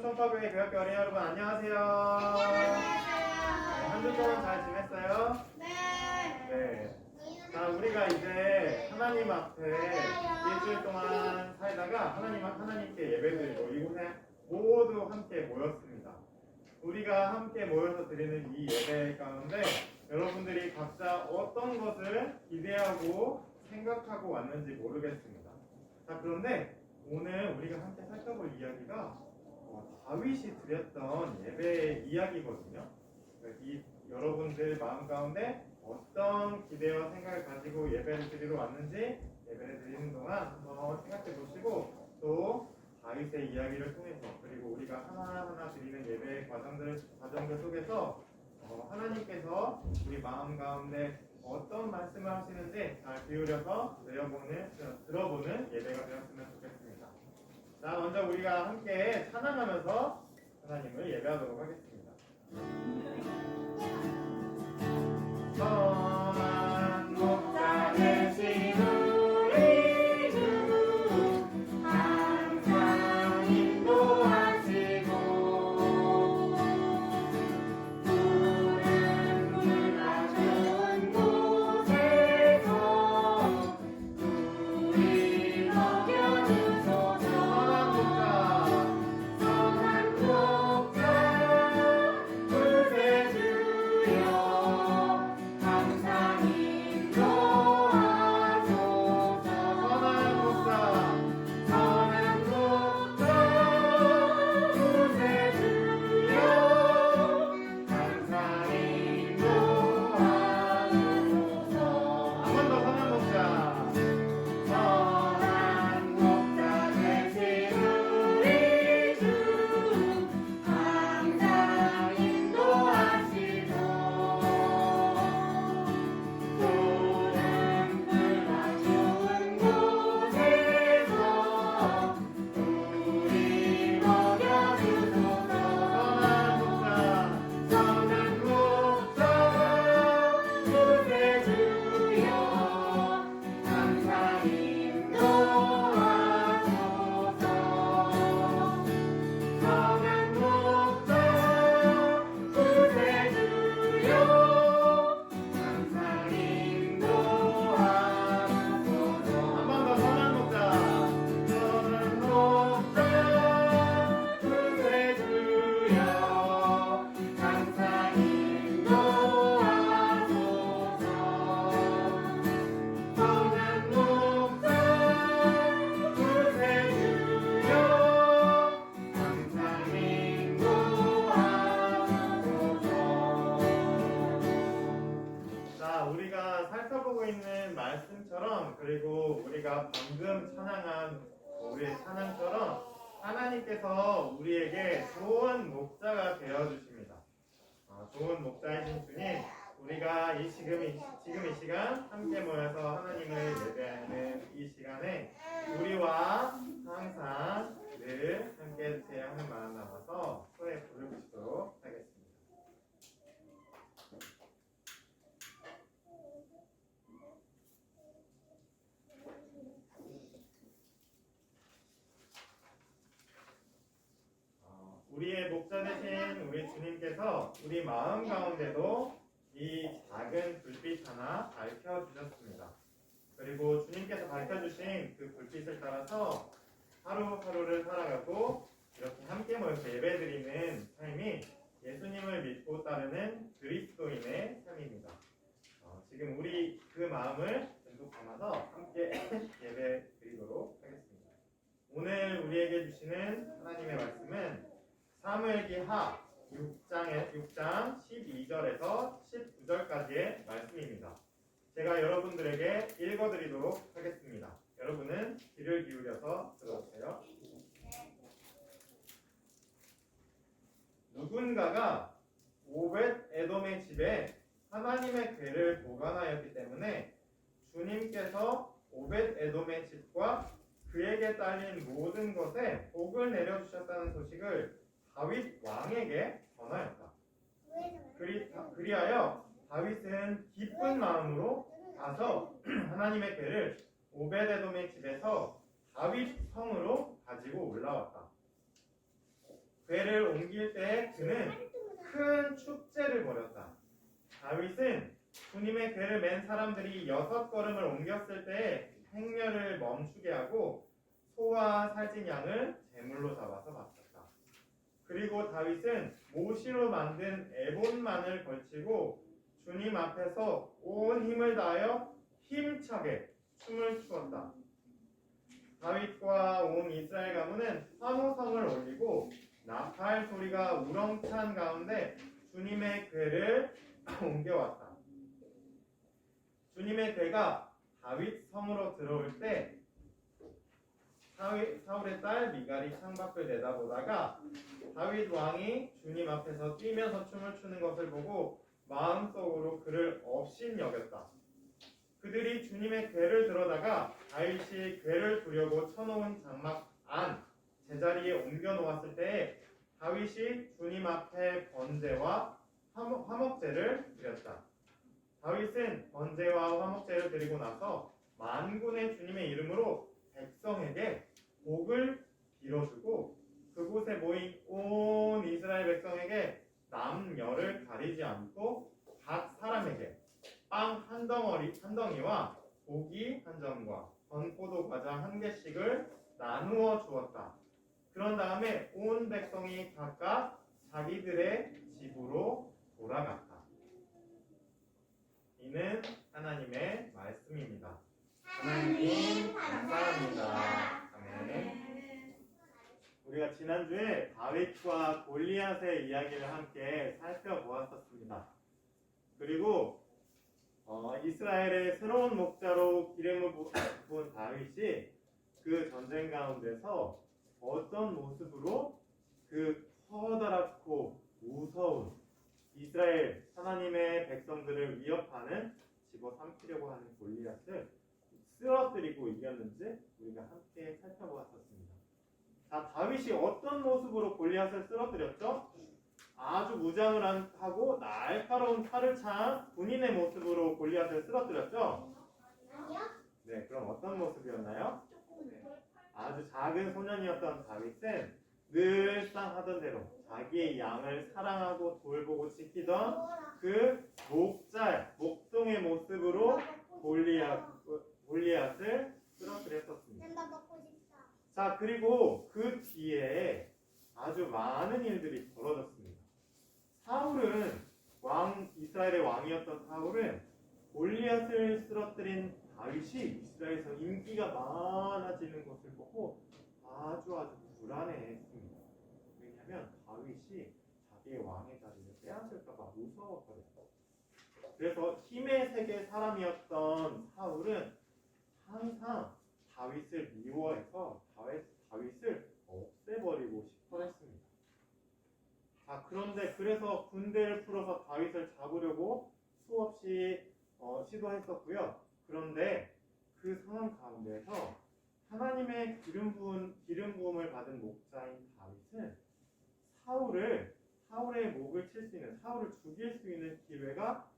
청파교회 교역교 어린이 여러분 안녕하세요. 네, 한 주 동안 잘 지냈어요? 네. 자, 우리가 이제 하나님 앞에 일주일 동안 살다가 하나님께 예배드리고 이곳에 모두 함께 모였습니다. 우리가 함께 모여서 드리는 이 예배 가운데 여러분들이 각자 어떤 것을 기대하고 생각하고 왔는지 모르겠습니다. 자, 그런데 오늘 우리가 함께 살펴볼 이야기가 다윗이 드렸던 예배의 이야기거든요. 이 여러분들 마음 가운데 어떤 기대와 생각을 가지고 예배를 드리러 왔는지 예배를 드리는 동안 한번 생각해 보시고 또 다윗의 이야기를 통해서 그리고 우리가 하나하나 드리는 예배의 과정들 속에서 하나님께서 우리 마음 가운데 어떤 말씀을 하시는지 잘 기울여서 들어보는 예배가 되었으면 좋겠습니다. 자, 먼저 우리가 함께 찬양하면서 하나님을 예배하도록 하겠습니다. 선한 목자 되신 우리 주 항상 인도하시고 푸른 물과 좋은 곳에서 우리 먹여주소서. 선한 목자 구세주여 항상 인도하소서. 선한 목자 구세주여 항상 인도하소서. 한 번 더 선한 목자. 선한 목자 되신 우리 주 항상 인도하시고 푸른 풀과 좋은 곳에서 우리 먹여주소서. 선한 목자 구세주여 항상 인도하소서. 선한 목자 구세주여 항상 인도하소서. 한 번 더 선한 목자. 선한 목자 구세주여 항상 인도하소서. 선한 목자 구세주여 항상 인도하소서. 자, 우리가 살펴보고 있는 말씀처럼 그리고 우리가 방금 찬양한 우리의 찬양처럼 하나님께서 우리에게 좋은 목자가 되어주십니다. 좋은 목자이신 주님, 우리가 지금 이 시간 함께 모여서 하나님을 예배하는 이 시간에 우리와 항상 늘 함께 해주세요 하는 마음 담아서 소에 불을 붙이도록 하겠습니다. 우리의 목자 되신 우리 주님께서 우리 마음 가운데도 이 작은 불빛 하나 밝혀주셨습니다. 그리고 주님께서 밝혀주신 그 불빛을 따라서 하루하루를 살아가고 이렇게 함께 모여서 예배드리는 삶이 예수님을 믿고 따르는 그리스도인의 삶입니다. 지금 우리 그 마음을 듬뿍 담아서 함께 예배드리도록 하겠습니다. 오늘 우리에게 주시는 하나님의 말씀은 사무엘기하 6장 12절에서 19절까지의 말씀입니다. 제가 여러분들에게 읽어드리도록 하겠습니다. 여러분은 귀를 기울여서 들어주세요. 누군가가 오벳 에돔의 집에 하나님의 궤를 보관하였기 때문에 주님께서 오벳 에돔의 집과 그에게 딸린 모든 것에 복을 내려주셨다는 소식을 다윗 왕에게 전하였다. 그리하여 다윗은 기쁜 마음으로 가서 하나님의 궤를 오벳에돔의 집에서 다윗 성으로 가지고 올라왔다. 궤를 옮길 때 그는 큰 축제를 벌였다. 다윗은 주님의 궤를 맨 사람들이 6걸음을 옮겼을 때 행렬을 멈추게 하고 소와 살찐 양을 제물로 잡아서 바쳤다. 그리고 다윗은 모시로 만든 에봇만을 걸치고 주님 앞에서 온 힘을 다하여 힘차게 춤을 추었다. 다윗과 온 이스라엘 가문은 환호성을 올리고 나팔 소리가 우렁찬 가운데 주님의 궤를 옮겨왔다. 주님의 궤가 다윗 성으로 들어올 때 사울의 딸 미갈이 창밖을 내다보다가 다윗 왕이 주님 앞에서 뛰면서 춤을 추는 것을 보고 마음속으로 그를 업신 여겼다. 그들이 주님의 궤를 들어다가 다윗이 궤를 두려고 쳐놓은 장막 안 제자리에 옮겨 놓았을 때에 다윗이 주님 앞에 번제와 화목제를 드렸다. 다윗은 번제와 화목제를 드리고 나서 만군의 주님의 이름으로 백성에게 복을 빌어주고 그곳에 모인 온 이스라엘 백성에게 남녀를 가리지 않고 각 사람에게 빵 한 덩이와 고기 한 점과 건포도 과자 한 개씩을 나누어 주었다. 그런 다음에 온 백성이 각각 자기들의 집으로 돌아갔다. 이는 하나님의 말씀입니다. 하나님 감사합니다. 아멘. 우리가 지난주에 다윗과 골리앗의 이야기를 함께 살펴보았었습니다. 그리고 이스라엘의 새로운 목자로 기름을 부은 다윗이 그 전쟁 가운데서 어떤 모습으로 그 커다랗고 무서운 이스라엘 하나님의 백성들을 위협하는 집어삼키려고 하는 골리앗을 쓰러뜨리고 이겼는지 우리가 함께 살펴보았었습니다. 자, 다윗이 어떤 모습으로 골리앗을 쓰러뜨렸죠? 아주 무장을 하고 날카로운 칼을 찬 군인의 모습으로 골리앗을 쓰러뜨렸죠? 네, 그럼 어떤 모습이었나요? 아주 작은 소년이었던 다윗은 늘상 하던 대로 자기의 양을 사랑하고 돌보고 지키던 그 목동의 모습으로 골리앗을 쓰러뜨렸었습니다. 자, 그리고 그 뒤에 아주 많은 일들이 벌어졌습니다. 이스라엘의 왕이었던 사울은 골리앗을 쓰러뜨린 다윗이 이스라엘에서 인기가 많아지는 것을 보고 아주 불안해했습니다. 왜냐하면 다윗이 자기의 왕의 자리를 빼앗을까봐 무서워버렸어요. 그래서 힘의 세계 사람이었던 사울은 항상 다윗을 미워해서 다윗을 없애버리고 싶어 했습니다. 자, 그런데 그래서 군대를 풀어서 다윗을 잡으려고 수없이 시도했었고요. 그런데 그 상황 가운데서 하나님의 기름 부음을 받은 목자인 다윗은 사울의 목을 칠 수 있는, 사울을 죽일 수 있는 기회가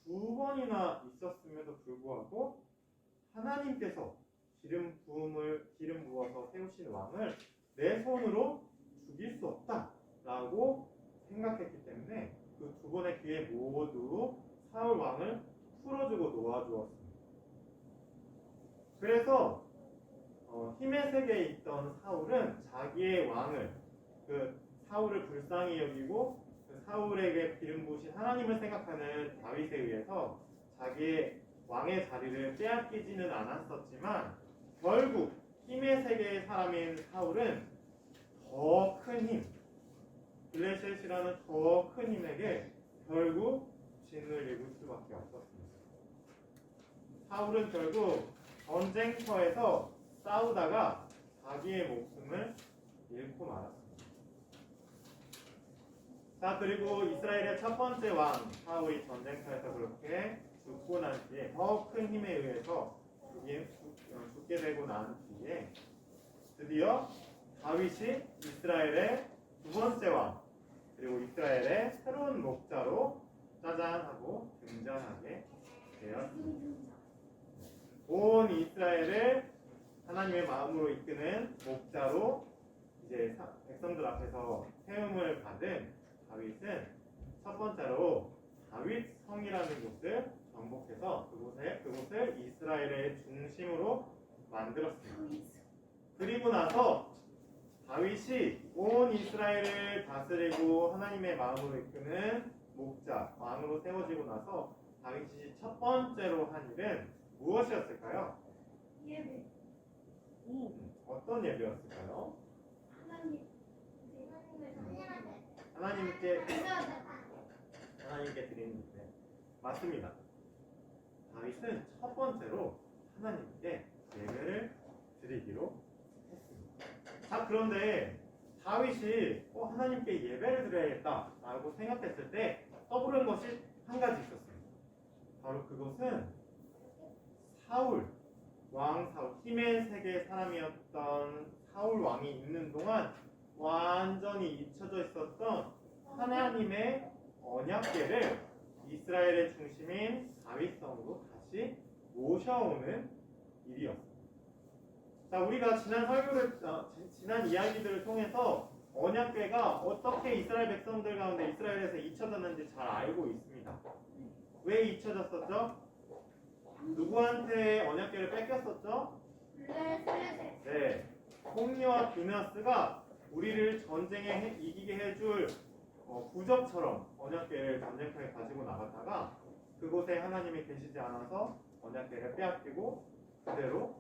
2번이나 있었음에도 불구하고 하나님께서 기름 부어서 세우신 왕을 내 손으로 죽일 수 없다라고 생각했기 때문에 그 2번의 기회 모두 사울 왕을 풀어주고 놓아주었습니다. 그래서 힘의 세계에 있던 사울은 자기의 왕을 사울을 불쌍히 여기고 사울에게 기름 부으신 하나님을 생각하는 다윗에 의해서 자기의 왕의 자리를 빼앗기지는 않았었지만 결국 힘의 세계의 사람인 사울은 더 큰 힘, 블레셋이라는 더 큰 힘에게 결국 진을 입을 수밖에 없었습니다. 사울은 결국 전쟁터에서 싸우다가 자기의 목숨을 잃고 말았습니다. 자, 그리고 이스라엘의 첫 번째 왕 사울이 전쟁터에서 그렇게 죽고 난 뒤에 더 큰 힘에 의해서 죽게 되고 난 뒤에 드디어 다윗이 이스라엘의 2번째 왕 그리고 이스라엘의 새로운 목자로 짜잔 하고 등장하게 되었습니다. 온 이스라엘을 하나님의 마음으로 이끄는 목자로 이제 백성들 앞에서 세움을 받은 다윗은 첫 번째로 다윗 성이라는 곳을 정복해서 그곳을 이스라엘의 중심으로 만들었습니다. 그리고 나서 다윗이 온 이스라엘을 다스리고 하나님의 마음으로 이끄는 목자, 왕으로 세워지고 나서 다윗이 첫 번째로 한 일은 무엇이었을까요? 예배. 어떤 예배였을까요? 하나님께 하나님께 드리는 예배. 맞습니다. 다윗은 첫 번째로 하나님께 예배를 드리기로 했습니다. 자, 그런데 다윗이 하나님께 예배를 드려야겠다라고 생각했을 때 떠오른 것이 한 가지 있었습니다. 바로 그것은 왕 사울, 힘의 세계 사람이었던 사울 왕이 있는 동안 완전히 잊혀져 있었던 하나님의 언약궤를 이스라엘의 중심인 다윗성으로 다시 모셔오는 일이었습니다. 자, 우리가 지난 이야기들을 통해서 언약궤가 어떻게 이스라엘 백성들 가운데 이스라엘에서 잊혀졌는지 잘 알고 있습니다. 왜 잊혀졌었죠? 누구한테 언약궤를 뺏겼었죠? 네, 홈리와 비나스가 우리를 전쟁에 이기게 해줄 부적처럼 언약궤를 전쟁터에 가지고 나갔다가 그곳에 하나님이 계시지 않아서 언약궤를 빼앗기고 그대로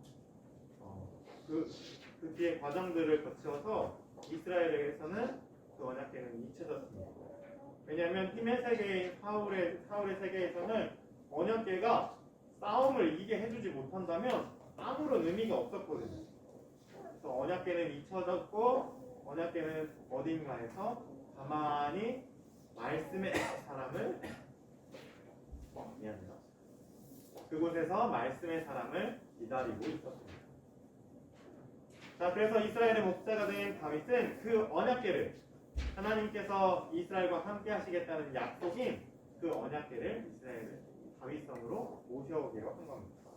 그 뒤에 과정들을 거쳐서 이스라엘에게서는 그 언약궤는 잊혀졌습니다. 왜냐하면 힘의 세계인 사울의 세계에서는 언약궤가 싸움을 이기게 해주지 못한다면 아무런 의미가 없었거든요. 그래서 언약궤는 잊혀졌고 언약궤는 어딘가에서 가만히 말씀의 사람을 그곳에서 말씀의 사람을 기다리고 있었습니다. 자, 그래서 이스라엘의 목자가 된 다윗은 그 언약궤를 하나님께서 이스라엘과 함께 하시겠다는 약속인 그 언약궤를 이스라엘 다윗성으로 모셔오기로 한 겁니다.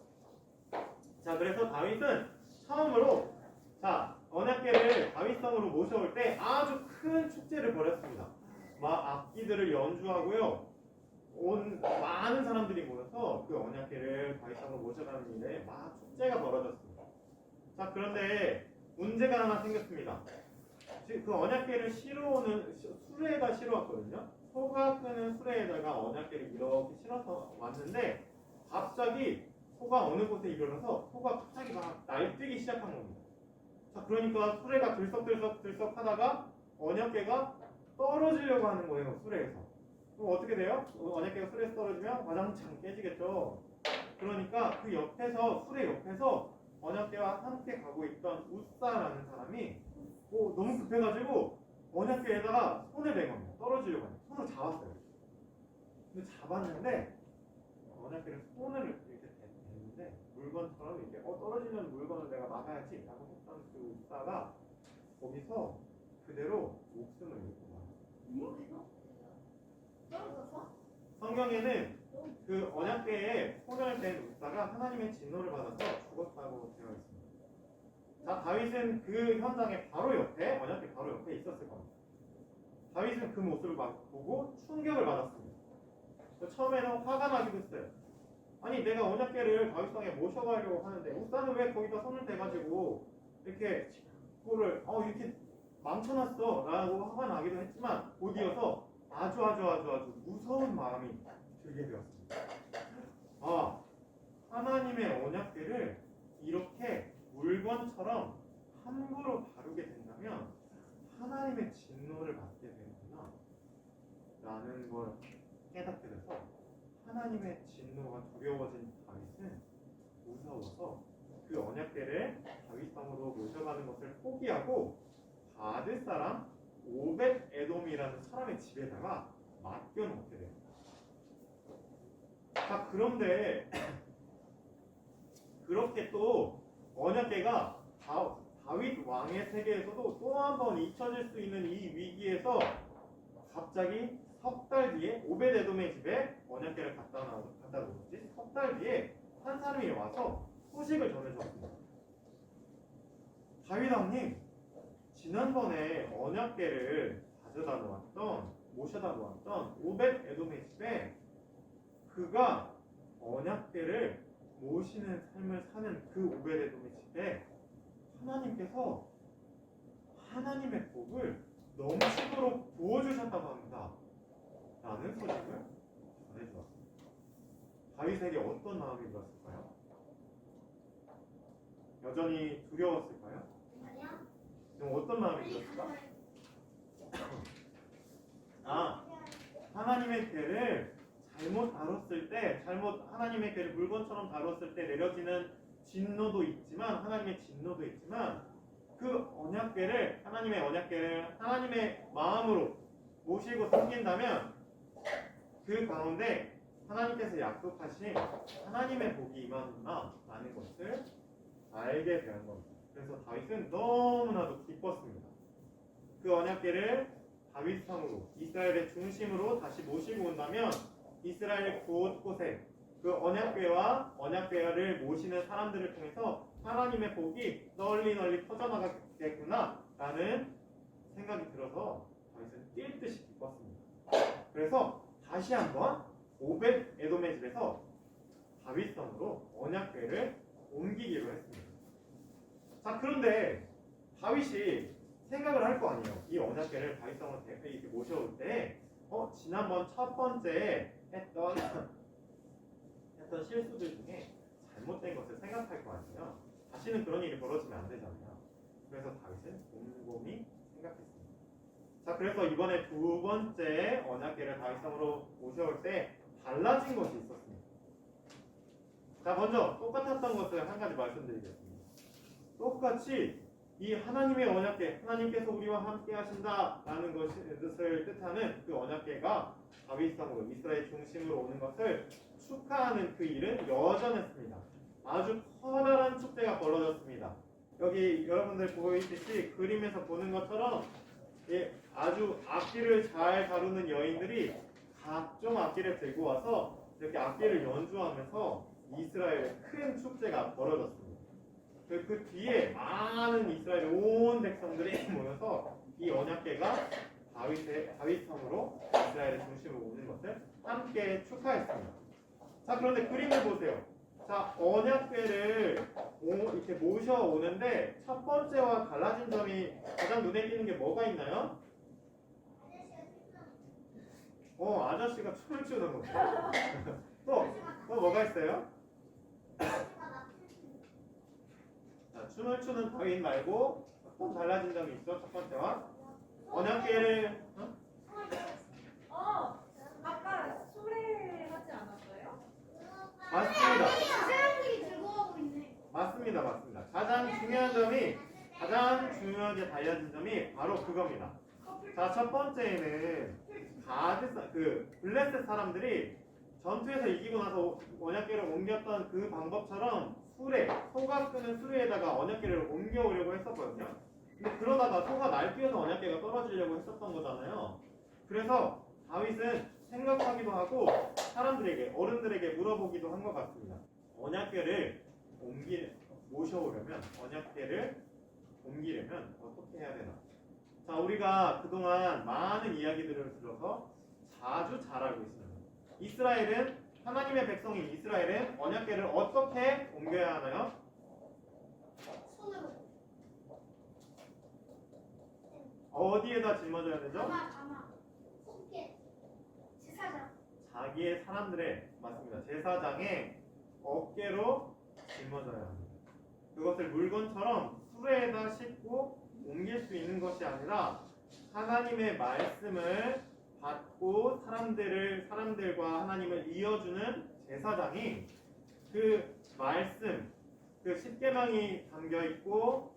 자, 그래서 다윗은 처음으로 언약궤를 다윗성으로 모셔올 때 아주 큰 축제를 벌였습니다. 막 악기들을 연주하고요. 온 많은 사람들이 모여서 그 언약궤를 다윗성으로 모셔가는 일에 막 축제가 벌어졌습니다. 자, 그런데 문제가 하나 생겼습니다. 그 언약궤를 실어오는 수레가 실어왔거든요. 소가 끄는 수레에다가 언약궤를 이렇게 실어서 왔는데 갑자기 소가 어느 곳에 이르러서 소가 갑자기 막 날뛰기 시작한 겁니다. 자, 그러니까 수레가 들썩들썩 하다가 언약궤가 떨어지려고 하는 거예요, 수레에서. 그럼 어떻게 돼요? 언약궤가 수레에서 떨어지면 와장창 깨지겠죠. 그러니까 그 옆에서, 수레 옆에서 언약궤와 함께 가고 있던 우사라는 사람이 너무 급해가지고 언약궤에다가 손을 댄 겁니다. 떨어지려고 하는. 손을 잡았어요. 근데 잡았는데 언약궤를 손을 이렇게 댔는데 물건처럼 이렇게 떨어지는 물건을 내가 막아야지 라고 했던 그 우사가 거기서 그대로 목숨을 잃고 말았어요. 성경에는 그 언약궤에 손을 댄 우사가 하나님의 진노를 받아서 죽었다고 되어 있습니다. 자, 다윗은 그 현장에 바로 옆에, 언약궤 바로 옆에 있었을 겁니다. 다윗은 그 모습을 보고 충격을 받았습니다. 처음에는 화가 나기도 했어요. 아니, 내가 언약궤를 다윗성에 모셔가려고 하는데 우사는 왜 거기다 손을 대가지고 이렇게 그거를 이렇게 망쳐놨어 라고 화가 나기도 했지만 곧이어서 아주 무서운 마음이 들게 되었습니다. 하나님의 언약궤를 이렇게 물건처럼 함부로 다루게 된다면 하나님의 진노를 받게 되는구나 라는 걸 깨닫게 돼서 하나님의 진노가 두려워진 다윗은 무서워서 그 언약궤를 다윗성으로 모셔가는 것을 포기하고 바드 사람 오벳 에돔이라는 사람의 집에다가 맡겨놓게 됩니다. 자, 그런데 그렇게 또 언약궤가 다윗 왕의 세계에서도 또 한 번 잊혀질 수 있는 이 위기에서 갑자기 석 달 뒤에 오벳 에돔의 집에 언약궤를 갖다 놓았지. 석 달 뒤에 한 사람이 와서 소식을 전해줬습니다. 다윗 왕님, 지난번에 언약궤를 모셔다 놓았던 오벳 에돔의 집에 그가 언약궤를 모시는 삶을 사는 그 오벳 에돔의 집에 하나님께서 하나님의 복을 넘치도록 부어주셨다고 합니다. 라는 소식을 전해주었습니다. 다윗에게 어떤 마음이 들었을까요? 여전히 두려웠을까요? 그럼 어떤 마음이 들었을까? 하나님의 궤를 잘못 다뤘을 때, 하나님의 궤를 물건처럼 다뤘을 때 내려지는 진노도 있지만, 하나님의 진노도 있지만, 그 언약궤를, 하나님의 언약궤를 하나님의 마음으로 모시고 섬긴다면, 그 가운데 하나님께서 약속하신 하나님의 복이 임하는구나 라는 것을 알게 된 겁니다. 그래서 다윗은 너무나도 기뻤습니다. 그 언약궤를 다윗 성으로 이스라엘의 중심으로 다시 모시고 온다면 이스라엘 곳곳에 그 언약궤와 언약궤를 모시는 사람들을 통해서 하나님의 복이 널리 퍼져나가겠구나 라는 생각이 들어서 다윗은 뛸 듯이 기뻤습니다. 그래서 다시 한번 오벳 에돔의 집에서 다윗 성으로 언약궤를 옮기기로 했습니다. 자, 그런데 다윗이 생각을 할 거 아니에요. 이 언약궤를 다윗 성으로 이렇게 모셔올 때 지난번 첫 번째 했던 실수들 중에 잘못된 것을 생각할 거 아니에요. 다시는 그런 일이 벌어지면 안 되잖아요. 그래서 다윗은 곰곰이 생각했습니다. 자, 그래서 이번에 두 번째 언약궤를 다윗 성으로 모셔올 때 달라진 것이 있었습니다. 자, 먼저 똑같았던 것을 한 가지 말씀드리겠습니다. 똑같이 이 하나님의 언약궤, 하나님께서 우리와 함께 하신다라는 것을 뜻하는 그 언약궤가 다윗 성으로 이스라엘 중심으로 오는 것을 축하하는 그 일은 여전했습니다. 아주 커다란 축제가 벌어졌습니다. 여기 여러분들 보이듯이 그림에서 보는 것처럼 아주 악기를 잘 다루는 여인들이 각종 악기를 들고 와서 이렇게 악기를 연주하면서 이스라엘의 큰 축제가 벌어졌습니다. 그 뒤에 많은 이스라엘 온 백성들이 모여서 이 언약궤가 다윗 성으로 이스라엘의 중심으로 오는 것을 함께 축하했습니다. 자, 그런데 그림을 보세요. 자, 언약궤를 이렇게 모셔오는데 첫 번째와 달라진 점이 가장 눈에 띄는 게 뭐가 있나요? 아저씨가 춤을 추는 거. 또 뭐가 있어요? 자, 춤을 추는 다윗 말고 어떤 달라진 점이 있어? 첫 번째와 언약궤를 아까 수레하지 않았어요? 맞습니다. 사람들이 들고 오고 있네. 맞습니다. 가장 중요하게 달라진 점이 바로 그겁니다. 자, 첫 번째는 블레셋 사람들이 전투에서 이기고 나서 언약궤를 옮겼던 그 방법처럼 소가 끄는 수레에다가 언약궤를 옮겨오려고 했었거든요. 근데 그러다가 소가 날뛰어서 언약궤가 떨어지려고 했었던 거잖아요. 그래서 다윗은 생각하기도 하고 어른들에게 물어보기도 한 것 같습니다. 언약궤를 모셔오려면 언약궤를 옮기려면 어떻게 해야 되나? 자, 우리가 그동안 많은 이야기들을 들어서 자주 잘 알고 있습니다. 하나님의 백성인 이스라엘은 언약궤를 어떻게 옮겨야 하나요? 손으로. 어디에다 짊어져야 되죠? 가마. 손게. 제사장. 자기의 맞습니다. 제사장의 어깨로 짊어져야 합니다. 그것을 물건처럼 수레에다 싣고 옮길 수 있는 것이 아니라 하나님의 말씀을 받고 사람들과 하나님을 이어주는 제사장이 그 말씀, 그 십계명이 담겨 있고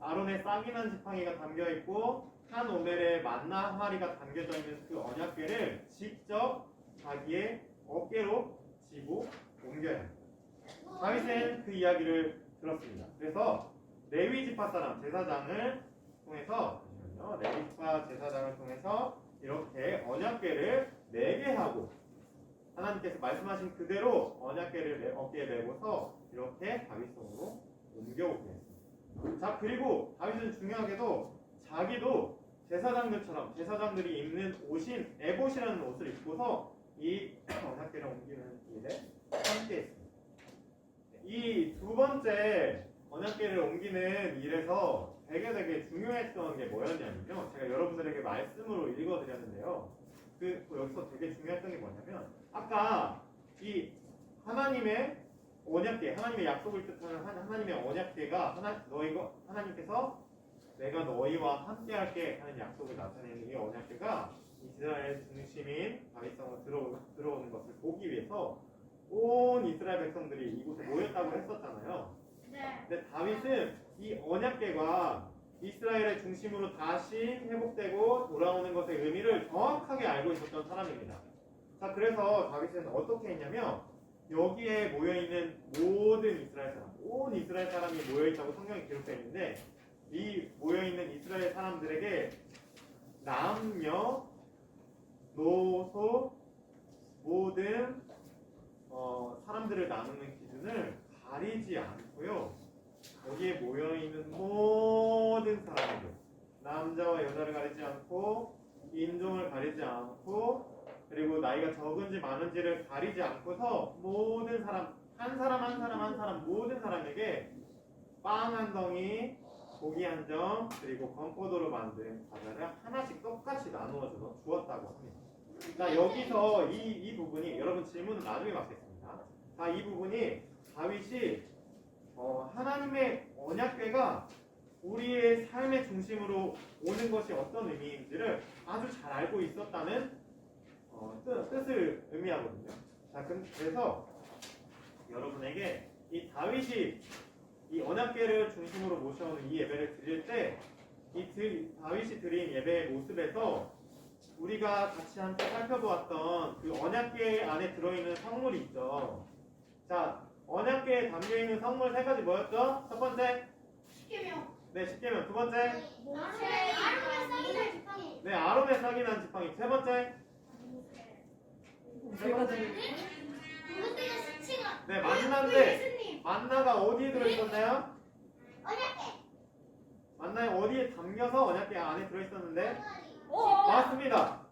아론의 싹이난 지팡이가 담겨 있고 한 오멜의 만나 한 마리가 담겨져 있는 그 언약궤를 직접 자기의 어깨로 지고 옮겨야 합니다. 다윗은 그 이야기를 들었습니다. 그래서 레위 지파 사람 제사장을 통해서 이렇게 언약궤를 매게 하고 하나님께서 말씀하신 그대로 언약궤를 어깨에 메고서 이렇게 다윗 성으로 옮겨오게 했습니다. 자, 그리고 다윗은 중요하게도 자기도 제사장들처럼 제사장들이 입는 옷인 에봇이라는 옷을 입고서 이 언약궤를 옮기는 일에 함께했습니다. 이 두 번째 언약궤를 옮기는 일에서 되게 중요했던 게 뭐였냐면요. 제가 여러분들에게 말씀으로 읽어드렸는데요. 여기서 되게 중요했던 게 뭐냐면 아까 이 하나님의 언약궤, 하나님의 약속을 뜻하는 하나님의 언약궤가 하나님께서 내가 너희와 함께할게 하는 약속을 나타내는 이 언약궤가 이스라엘 중심인 다윗성으로 들어오는 것을 보기 위해서 온 이스라엘 백성들이 이곳에 모였다고 했었잖아요. 네. 근데 다윗은 이 언약궤가 이스라엘의 중심으로 다시 회복되고 돌아오는 것의 의미를 정확하게 알고 있었던 사람입니다. 자, 그래서 다윗은 어떻게 했냐면 여기에 모여있는 모든 이스라엘 사람, 온 이스라엘 사람이 모여있다고 성경에 기록되어 있는데 이 모여있는 이스라엘 사람들에게 남녀, 노소, 모든 사람들을 나누는 기준을 가리지 않고요. 여기에 모여있는 모든 사람들, 남자와 여자를 가리지 않고 인종을 가리지 않고 그리고 나이가 적은지 많은지를 가리지 않고서 모든 사람, 한 사람 모든 사람에게 빵 한 덩이, 고기 한 점, 그리고 건포도로 만든 과자를 하나씩 똑같이 나누어 주었다고 합니다. 자, 여기서 이 부분이 여러분 질문은 나중에 받겠습니다. 자, 이 부분이 다윗이 하나님의 언약궤가 우리의 삶의 중심으로 오는 것이 어떤 의미인지를 아주 잘 알고 있었다는 뜻을 의미하거든요. 자, 그래서 여러분에게 이 다윗이 이 언약궤를 중심으로 모셔오는 이 예배를 드릴 때 이 다윗이 드린 예배의 모습에서 우리가 같이 함께 살펴보았던 그 언약궤 안에 들어있는 성물이 있죠. 자, 언약궤에 담겨있는 성물 세 가지 뭐였죠? 첫 번째? 십계명. 네, 십계명. 두 번째? 아론의 싹이나 지팡이. 네, 아론의 싹이난 지팡이. 세 번째? 그때가 시치가. 네, 만나인데 예수님. 만나가 어디에 들어있었나요? 언약궤. 만나에 어디에 담겨서 언약궤 안에 들어있었는데? 오. 맞습니다.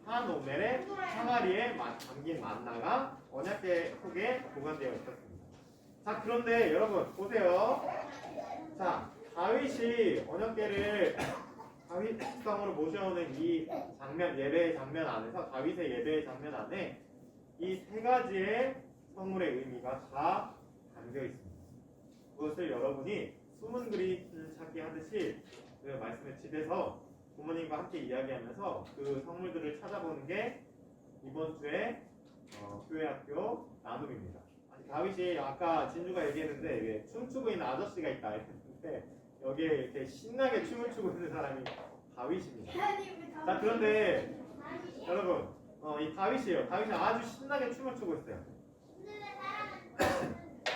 한 오멜의 항아리에 담긴 만나가 언약궤 속에 보관되어 있었습니다. 자, 그런데 여러분 보세요. 자, 다윗이 언약궤를 다윗성으로 모셔오는 이 장면, 예배의 장면 안에서 다윗의 예배의 장면 안에 이 세 가지의 성물의 의미가 다 담겨 있습니다. 그것을 여러분이 숨은 그림 찾기 하듯이 그 말씀을 집에서 부모님과 함께 이야기하면서 그 성물들을 찾아보는 게 이번 주에 교회학교 나눔입니다. 아니, 다윗이 아까 진주가 얘기했는데 춤추고 있는 아저씨가 있다 했는데 여기에 이렇게 신나게 춤을 추고 있는 사람이 다윗입니다. 자, 그런데 여러분 이 다윗이에요. 다윗이 아주 신나게 춤을 추고 있어요.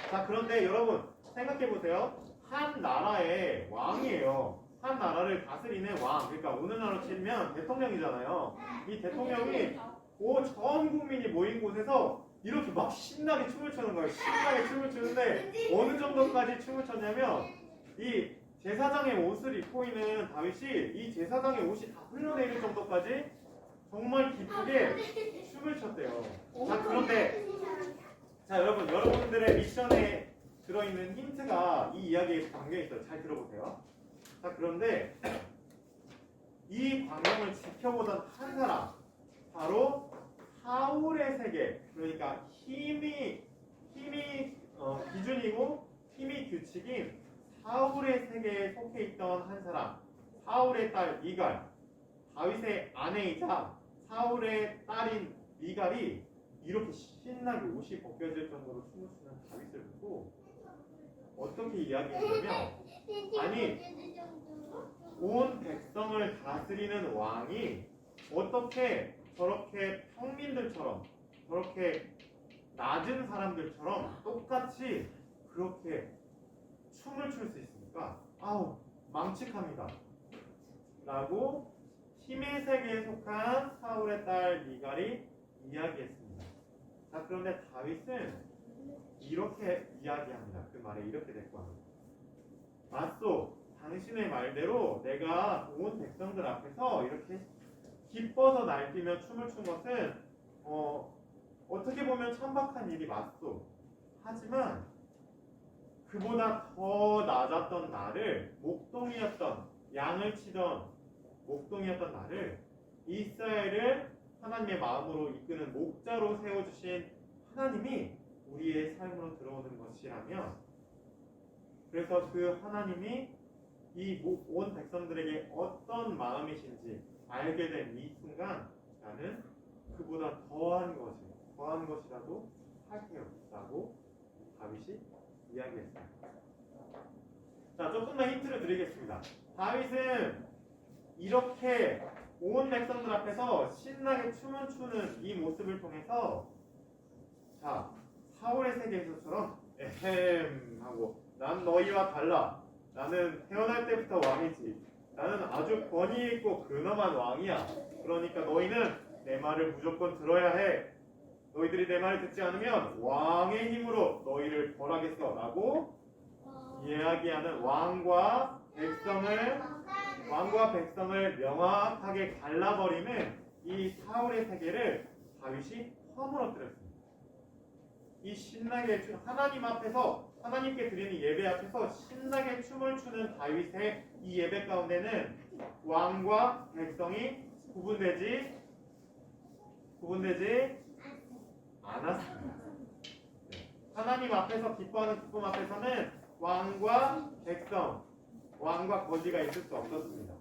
자, 그런데 여러분 생각해 보세요. 한 나라의 왕이에요. 한 나라를 다스리는 왕, 그러니까 오늘날로 치면 대통령이잖아요. 이 대통령이 전 국민이 모인 곳에서 이렇게 막 신나게 춤을 추는 거예요. 신나게 춤을 추는데 어느 정도까지 춤을 췄냐면 이 제사장의 옷을 입고 있는 다윗이 이 제사장의 옷이 다 흘러내릴 정도까지 정말 기쁘게 춤을 췄대요. 자, 그런데 여러분, 여러분들의 미션에 들어있는 힌트가 이 이야기에 담겨있어요. 잘 들어보세요. 자, 그런데 이 광경을 지켜보던 한 사람, 바로 사울의 세계, 그러니까 힘이 기준이고 힘이 규칙인 사울의 세계에 속해 있던 한 사람, 사울의 딸 미갈, 다윗의 아내이자 사울의 딸인 미갈이 이렇게 신나게 옷이 벗겨질 정도로 춤을 추는 다윗을 보고 어떻게 이야기했냐면, 아니 온 백성을 다스리는 왕이 어떻게 저렇게 평민들처럼 저렇게 낮은 사람들처럼 똑같이 그렇게 춤을 출 수 있습니까? 아우, 망측합니다 라고 힘의 세계에 속한 사울의 딸 미갈이 이야기했습니다. 자, 그런데 다윗은 이렇게 이야기합니다. 그 말에 이렇게 대꾸합니다. 맞소, 당신의 말대로 내가 온 백성들 앞에서 이렇게 기뻐서 날뛰며 춤을 춘 것은 어떻게 보면 천박한 일이 맞소. 하지만 그보다 더 낮았던 나를, 목동이었던, 양을 치던 목동이었던 나를 이스라엘을 하나님의 마음으로 이끄는 목자로 세워주신 하나님이 우리의 삶으로 들어오는 것이라면, 그래서 그 하나님이 이 온 백성들에게 어떤 마음이신지 알게 된 이 순간 나는 그보다 더한 것이라도 할게요 라고 다윗이 이야기했어요. 자, 조금 더 힌트를 드리겠습니다. 다윗은 이렇게 온 백성들 앞에서 신나게 춤을 추는 이 모습을 통해서, 자, 사울의 세계에서처럼 에헴 하고 난 너희와 달라, 나는 태어날 때부터 왕이지, 나는 아주 권위 있고 근엄한 왕이야, 그러니까 너희는 내 말을 무조건 들어야 해, 너희들이 내 말을 듣지 않으면 왕의 힘으로 너희를 벌하겠어 라고 이야기하는 왕과 백성을 명확하게 갈라버리는 이 사울의 세계를 다윗이 허물어뜨렸습니다. 이 신나게 하나님 앞에서, 하나님께 드리는 예배 앞에서 신나게 춤을 추는 다윗의 이 예배 가운데는 왕과 백성이 구분되지 않았습니다. 하나님 앞에서 기뻐하는 기쁨 앞에서는 왕과 백성, 왕과 거지가 있을 수 없었습니다.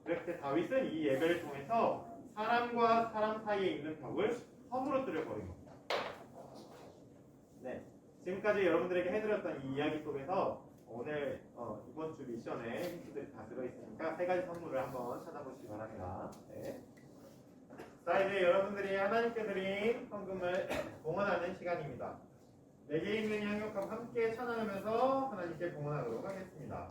그렇게 다윗은 이 예배를 통해서 사람과 사람 사이에 있는 벽을 허물어뜨려 버린 겁니다. 네, 지금까지 여러분들에게 해드렸던 이 이야기 속에서 오늘 이번 주 미션에 힌트들이 다 들어있으니까 세 가지 선물을 한번 찾아보시기 바랍니다. 네. 자, 이제 여러분들이 하나님께 드린 헌금을 봉헌하는 시간입니다. 내게 있는 양육함 함께 찬양하면서 하나님께 봉헌하도록 하겠습니다.